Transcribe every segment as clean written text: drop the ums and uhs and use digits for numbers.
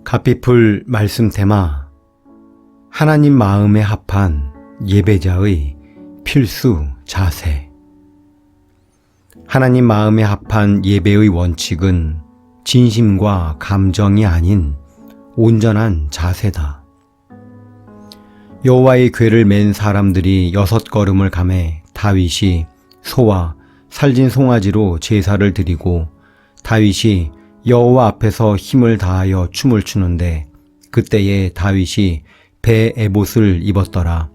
갓비풀 말씀 테마 하나님 마음에 합한 예배자의 필수 자세. 하나님 마음에 합한 예배의 원칙은 진심과 감정이 아닌 온전한 자세다. 여호와의 궤를 맨 사람들이 6걸음을 가매 다윗이 소와 살진 송아지로 제사를 드리고 다윗이 여호와 앞에서 힘을 다하여 춤을 추는데 그때에 다윗이 배 에봇을 입었더라.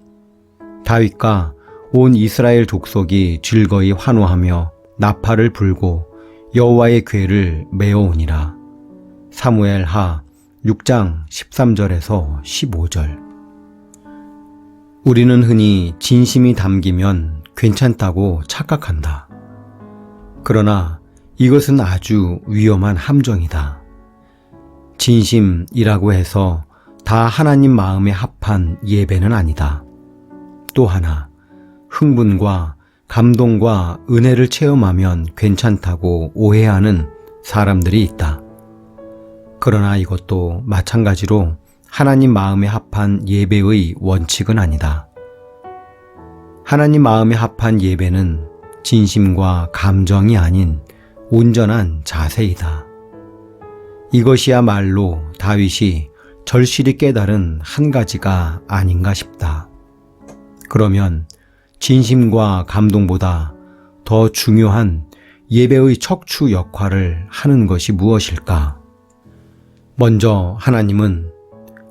다윗과 온 이스라엘 족속이 즐거이 환호하며 나팔을 불고 여호와의 궤를 메어오니라. 사무엘하 6장 13절에서 15절. 우리는 흔히 진심이 담기면 괜찮다고 착각한다. 그러나 이것은 아주 위험한 함정이다. 진심이라고 해서 다 하나님 마음에 합한 예배는 아니다. 또 하나, 흥분과 감동과 은혜를 체험하면 괜찮다고 오해하는 사람들이 있다. 그러나 이것도 마찬가지로 하나님 마음에 합한 예배의 원칙은 아니다. 하나님 마음에 합한 예배는 진심과 감정이 아닌 온전한 자세이다. 이것이야말로 다윗이 절실히 깨달은 한 가지가 아닌가 싶다. 그러면 진심과 감동보다 더 중요한 예배의 척추 역할을 하는 것이 무엇일까? 먼저 하나님은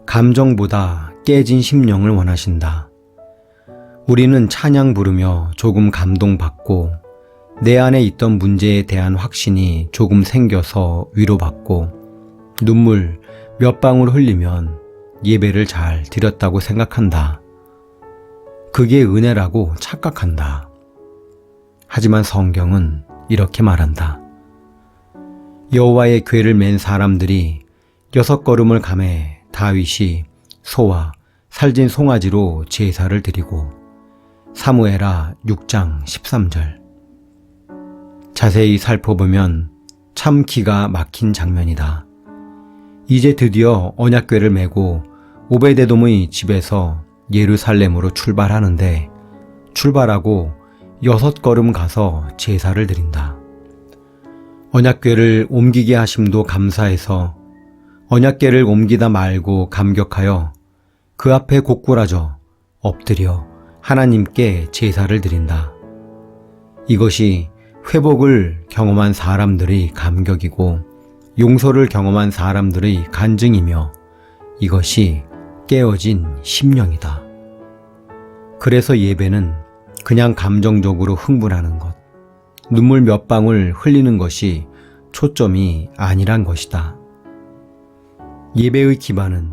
감정보다 깨진 심령을 원하신다. 우리는 찬양 부르며 조금 감동받고 내 안에 있던 문제에 대한 확신이 조금 생겨서 위로받고 눈물 몇 방울 흘리면 예배를 잘 드렸다고 생각한다. 그게 은혜라고 착각한다. 하지만 성경은 이렇게 말한다. 여호와의 궤를 맨 사람들이 6걸음을 가매 다윗이 소와 살진 송아지로 제사를 드리고. 사무엘하 6장 13절. 자세히 살펴보면 참 기가 막힌 장면이다. 이제 드디어 언약궤를 메고 오베데돔의 집에서 예루살렘으로 출발하는데 출발하고 6걸음 가서 제사를 드린다. 언약궤를 옮기게 하심도 감사해서 언약궤를 옮기다 말고 감격하여 그 앞에 고꾸라져 엎드려 하나님께 제사를 드린다. 이것이 회복을 경험한 사람들의 감격이고 용서를 경험한 사람들의 간증이며 이것이 깨어진 심령이다. 그래서 예배는 그냥 감정적으로 흥분하는 것, 눈물 몇 방울 흘리는 것이 초점이 아니란 것이다. 예배의 기반은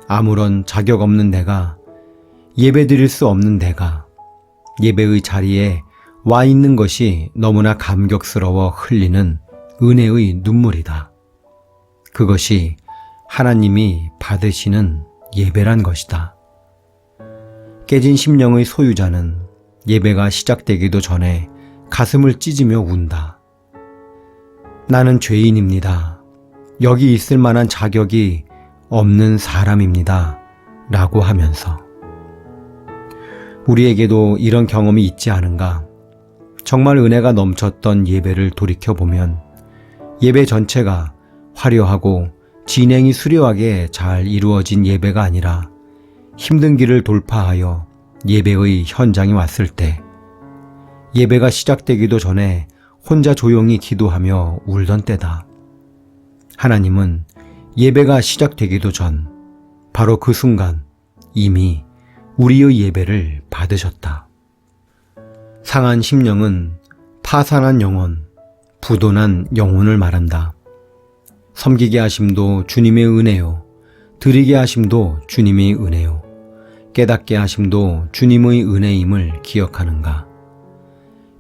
아무런 자격 없는 내가, 예배 드릴 수 없는 내가 예배의 자리에 와 있는 것이 너무나 감격스러워 흘리는 은혜의 눈물이다. 그것이 하나님이 받으시는 예배란 것이다. 깨진 심령의 소유자는 예배가 시작되기도 전에 가슴을 찢으며 운다. 나는 죄인입니다. 여기 있을 만한 자격이 없는 사람입니다. 라고 하면서. 우리에게도 이런 경험이 있지 않은가? 정말 은혜가 넘쳤던 예배를 돌이켜보면 예배 전체가 화려하고 진행이 수려하게 잘 이루어진 예배가 아니라 힘든 길을 돌파하여 예배의 현장에 왔을 때, 예배가 시작되기도 전에 혼자 조용히 기도하며 울던 때다. 하나님은 예배가 시작되기도 전, 바로 그 순간 이미 우리의 예배를 받으셨다. 상한 심령은 파산한 영혼, 부도난 영혼을 말한다. 섬기게 하심도 주님의 은혜요, 드리게 하심도 주님의 은혜요, 깨닫게 하심도 주님의 은혜임을 기억하는가?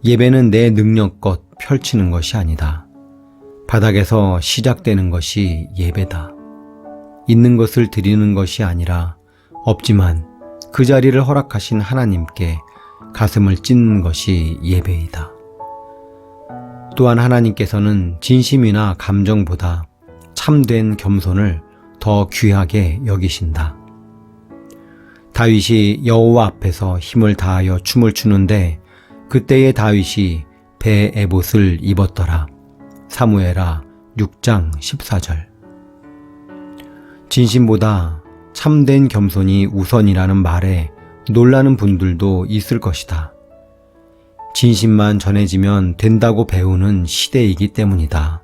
예배는 내 능력껏 펼치는 것이 아니다. 바닥에서 시작되는 것이 예배다. 있는 것을 드리는 것이 아니라 없지만 그 자리를 허락하신 하나님께 가슴을 찢는 것이 예배이다. 또한 하나님께서는 진심이나 감정보다 참된 겸손을 더 귀하게 여기신다. 다윗이 여호와 앞에서 힘을 다하여 춤을 추는데 그때의 다윗이 배 에봇을 입었더라. 사무엘하 6장 14절. 진심보다 참된 겸손이 우선이라는 말에 놀라는 분들도 있을 것이다. 진심만 전해지면 된다고 배우는 시대이기 때문이다.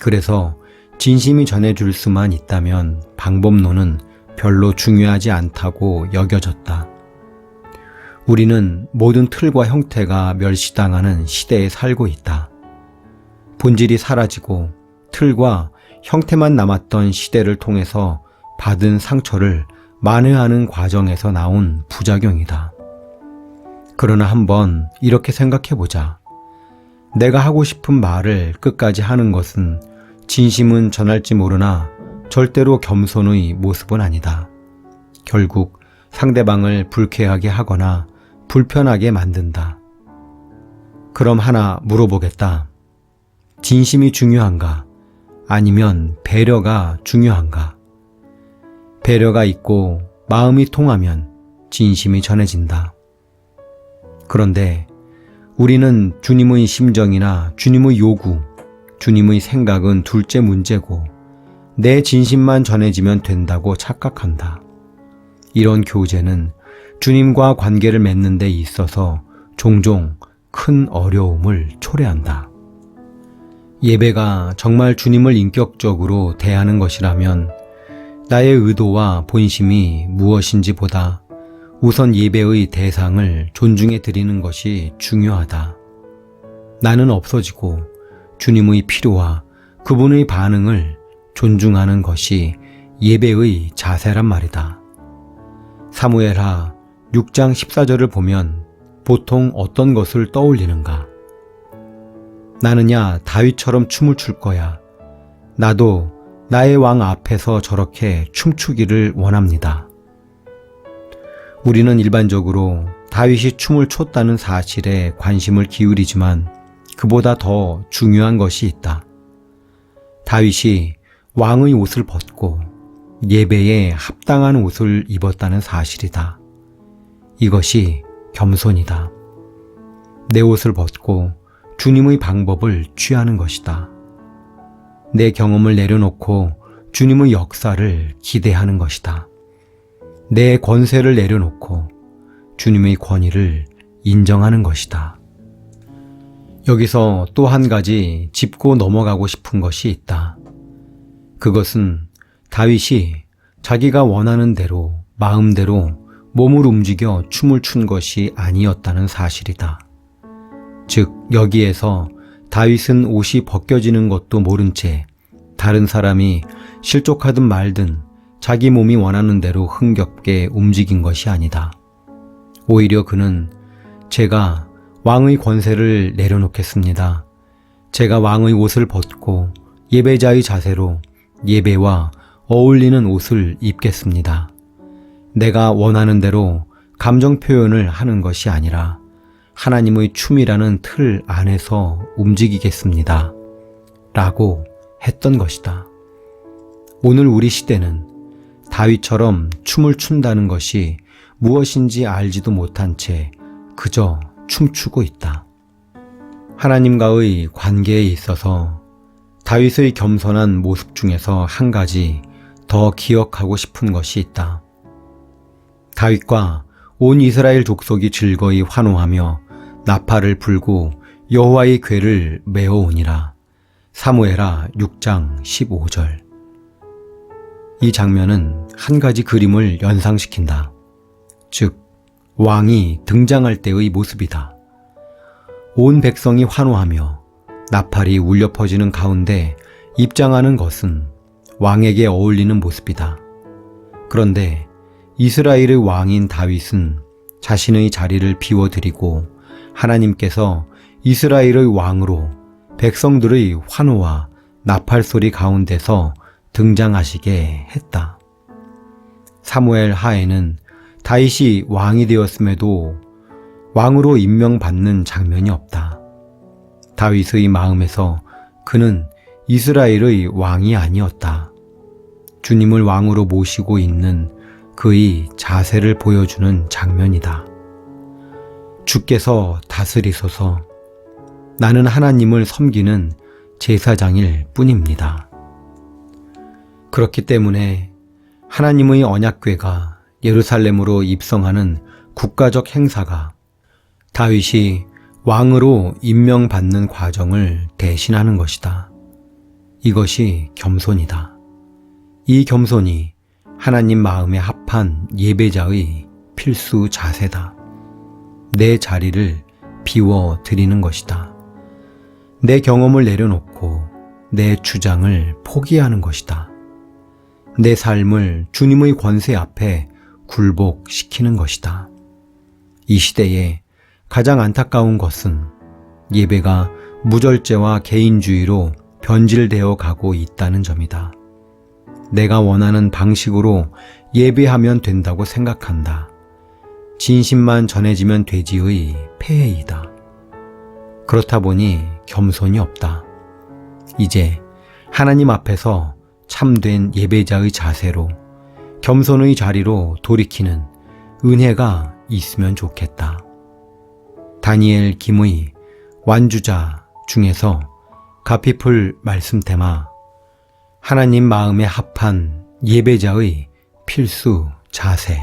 그래서 진심이 전해줄 수만 있다면 방법론은 별로 중요하지 않다고 여겨졌다. 우리는 모든 틀과 형태가 멸시당하는 시대에 살고 있다. 본질이 사라지고 틀과 형태만 남았던 시대를 통해서 받은 상처를 만회하는 과정에서 나온 부작용이다. 그러나 한번 이렇게 생각해보자. 내가 하고 싶은 말을 끝까지 하는 것은 진심은 전할지 모르나 절대로 겸손의 모습은 아니다. 결국 상대방을 불쾌하게 하거나 불편하게 만든다. 그럼 하나 물어보겠다. 진심이 중요한가? 아니면 배려가 중요한가? 배려가 있고 마음이 통하면 진심이 전해진다. 그런데 우리는 주님의 심정이나 주님의 요구, 주님의 생각은 둘째 문제고 내 진심만 전해지면 된다고 착각한다. 이런 교제는 주님과 관계를 맺는 데 있어서 종종 큰 어려움을 초래한다. 예배가 정말 주님을 인격적으로 대하는 것이라면 나의 의도와 본심이 무엇인지 보다 우선 예배의 대상을 존중해 드리는 것이 중요하다. 나는 없어지고 주님의 필요와 그분의 반응을 존중하는 것이 예배의 자세란 말이다. 사무엘하 6장 14절을 보면 보통 어떤 것을 떠올리는가? 나느냐 다윗처럼 춤을 출 거야. 나도 나의 왕 앞에서 저렇게 춤추기를 원합니다. 우리는 일반적으로 다윗이 춤을 췄다는 사실에 관심을 기울이지만 그보다 더 중요한 것이 있다. 다윗이 왕의 옷을 벗고 예배에 합당한 옷을 입었다는 사실이다. 이것이 겸손이다. 내 옷을 벗고 주님의 방법을 취하는 것이다. 내 경험을 내려놓고 주님의 역사를 기대하는 것이다. 내 권세를 내려놓고 주님의 권위를 인정하는 것이다. 여기서 또 한 가지 짚고 넘어가고 싶은 것이 있다. 그것은 다윗이 자기가 원하는 대로 마음대로 몸을 움직여 춤을 춘 것이 아니었다는 사실이다. 즉 여기에서 다윗은 옷이 벗겨지는 것도 모른 채 다른 사람이 실족하든 말든 자기 몸이 원하는 대로 흥겹게 움직인 것이 아니다. 오히려 그는 제가 왕의 권세를 내려놓겠습니다. 제가 왕의 옷을 벗고 예배자의 자세로 예배와 어울리는 옷을 입겠습니다. 내가 원하는 대로 감정 표현을 하는 것이 아니라 하나님의 춤이라는 틀 안에서 움직이겠습니다. 라고 했던 것이다. 오늘 우리 시대는 다윗처럼 춤을 춘다는 것이 무엇인지 알지도 못한 채 그저 춤추고 있다. 하나님과의 관계에 있어서 다윗의 겸손한 모습 중에서 한 가지 더 기억하고 싶은 것이 있다. 다윗과 온 이스라엘 족속이 즐거이 환호하며 나팔을 불고 여호와의 궤를 메어오니라. 사무엘하 6장 15절. 이 장면은 한 가지 그림을 연상시킨다. 즉 왕이 등장할 때의 모습이다. 온 백성이 환호하며 나팔이 울려 퍼지는 가운데 입장하는 것은 왕에게 어울리는 모습이다. 그런데 이스라엘의 왕인 다윗은 자신의 자리를 비워드리고 하나님께서 이스라엘의 왕으로 백성들의 환호와 나팔 소리 가운데서 등장하시게 했다. 사무엘 하에는 다윗이 왕이 되었음에도 왕으로 임명받는 장면이 없다. 다윗의 마음에서 그는 이스라엘의 왕이 아니었다. 주님을 왕으로 모시고 있는 그의 자세를 보여주는 장면이다. 주께서 다스리소서. 나는 하나님을 섬기는 제사장일 뿐입니다. 그렇기 때문에 하나님의 언약궤가 예루살렘으로 입성하는 국가적 행사가 다윗이 왕으로 임명받는 과정을 대신하는 것이다. 이것이 겸손이다. 이 겸손이 하나님 마음에 합한 예배자의 필수 자세다. 내 자리를 비워 드리는 것이다. 내 경험을 내려놓고 내 주장을 포기하는 것이다. 내 삶을 주님의 권세 앞에 굴복시키는 것이다. 이 시대에 가장 안타까운 것은 예배가 무절제와 개인주의로 변질되어 가고 있다는 점이다. 내가 원하는 방식으로 예배하면 된다고 생각한다. 진심만 전해지면 되지의 폐해이다. 그렇다 보니 겸손이 없다. 이제 하나님 앞에서 참된 예배자의 자세로 겸손의 자리로 돌이키는 은혜가 있으면 좋겠다. 다니엘 김의 완주자 중에서 가피풀 말씀 테마 하나님 마음에 합한 예배자의 필수 자세